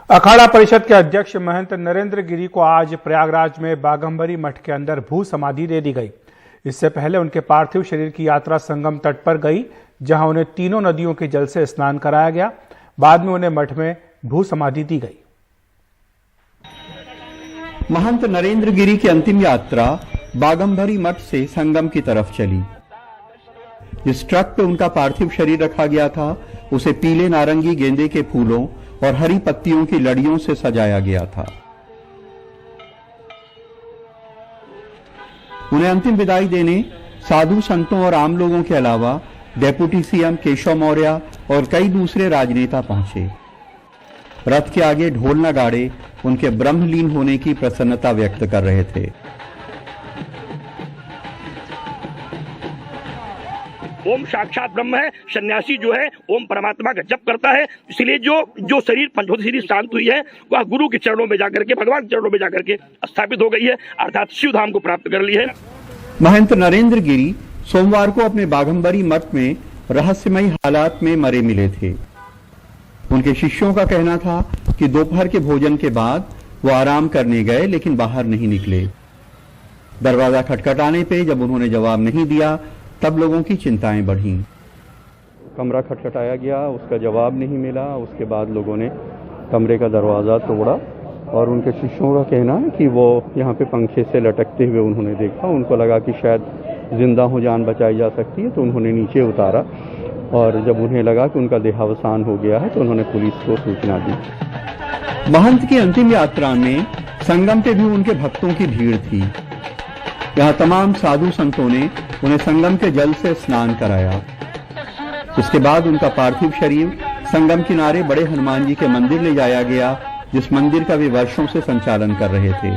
अखाड़ा परिषद के अध्यक्ष महंत नरेंद्र गिरी को आज प्रयागराज में बाघंबरी मठ के अंदर भू समाधि दे दी गई। इससे पहले उनके पार्थिव शरीर की यात्रा संगम तट पर गई, जहां उन्हें तीनों नदियों के जल से स्नान कराया गया। बाद में उन्हें मठ में भू समाधि दी गई। महंत नरेंद्र गिरी की अंतिम यात्रा बाघंबरी मठ से संगम की तरफ चली। जिस ट्रक पे उनका पार्थिव शरीर रखा गया था, उसे पीले नारंगी गेंदे के फूलों और हरी पत्तियों की लड़ियों से सजाया गया था। उन्हें अंतिम विदाई देने साधु संतों और आम लोगों के अलावा डेप्यूटी सीएम केशव मौर्य और कई दूसरे राजनेता पहुंचे। रथ के आगे ढोल नगाड़े उनके ब्रह्मलीन होने की प्रसन्नता व्यक्त कर रहे थे। ओम साक्षात ब्रह्म है। सन्यासी जो है ओम परमात्मा का जप करता है, इसलिए जो शरीर पंचभूत शरीर शांत हुई है वह गुरु के चरणों में जाकर के, भगवान के चरणों में जाकर के स्थापित हो गई है, अर्थात शिव धाम को प्राप्त कर ली है। महंत नरेंद्र गिरी सोमवार को अपने बाघंबरी मठ में रहस्यमयी हालात में मरे मिले थे। उनके शिष्यों का कहना था कि दोपहर के भोजन के बाद वो आराम करने गए, लेकिन बाहर नहीं निकले। दरवाजा खटखटाने पे जब उन्होंने जवाब नहीं दिया, तब लोगों की चिंताएं बढ़ी। कमरा खटखटाया गया, उसका जवाब नहीं मिला। उसके बाद लोगों ने कमरे का दरवाज़ा तोड़ा और उनके शिष्यों का कहना है कि वो यहाँ पे पंखे से लटकते हुए उन्होंने देखा। उनको लगा कि शायद जिंदा हो, जान बचाई जा सकती है, तो उन्होंने नीचे उतारा और जब उन्हें लगा कि उनका देहावसान हो गया है तो उन्होंने पुलिस को सूचना दी। महंत की अंतिम यात्रा में संगम पे भी उनके भक्तों की भीड़ थी। यहाँ तमाम साधु संतों ने उन्हें संगम के जल से स्नान कराया। इसके बाद उनका पार्थिव शरीर संगम किनारे बड़े हनुमान जी के मंदिर ले जाया गया, जिस मंदिर का वे वर्षों से संचालन कर रहे थे।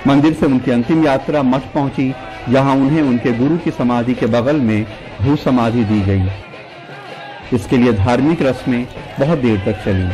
मंदिर से उनकी अंतिम यात्रा मठ पहुंची, जहां उन्हें उनके गुरु की समाधि के बगल में भू समाधि दी गई। इसके लिए धार्मिक रस्में बहुत देर तक चली।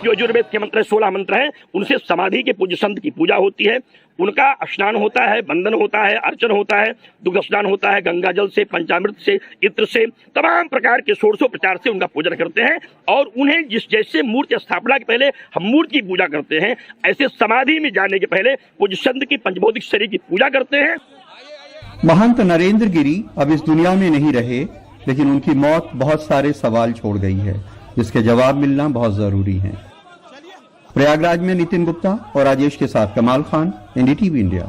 जो यजुर्वेद के मंत्र 16 मंत्र हैं, उनसे समाधि के पूज्य संत की पूजा होती है। उनका स्नान होता है, बंदन होता है, अर्चन होता है, दुग्ध स्नान होता है, गंगा जल से, पंचामृत से, इत्र से, तमाम प्रकार के षोडशोपचार से उनका पूजन करते हैं। और उन्हें जैसे मूर्ति स्थापना के पहले हम मूर्ति की पूजा करते हैं, ऐसे समाधि में जाने के पहले पूज्य संत की पंचभौतिक शरीर की पूजा करते हैं। महंत नरेंद्र गिरी अब इस दुनिया में नहीं रहे, लेकिन उनकी मौत बहुत सारे सवाल छोड़ गई है, जिसके जवाब मिलना बहुत जरूरी है। प्रयागराज में नितिन गुप्ता और राजेश के साथ कमाल खान, एनडीटीवी इंडिया।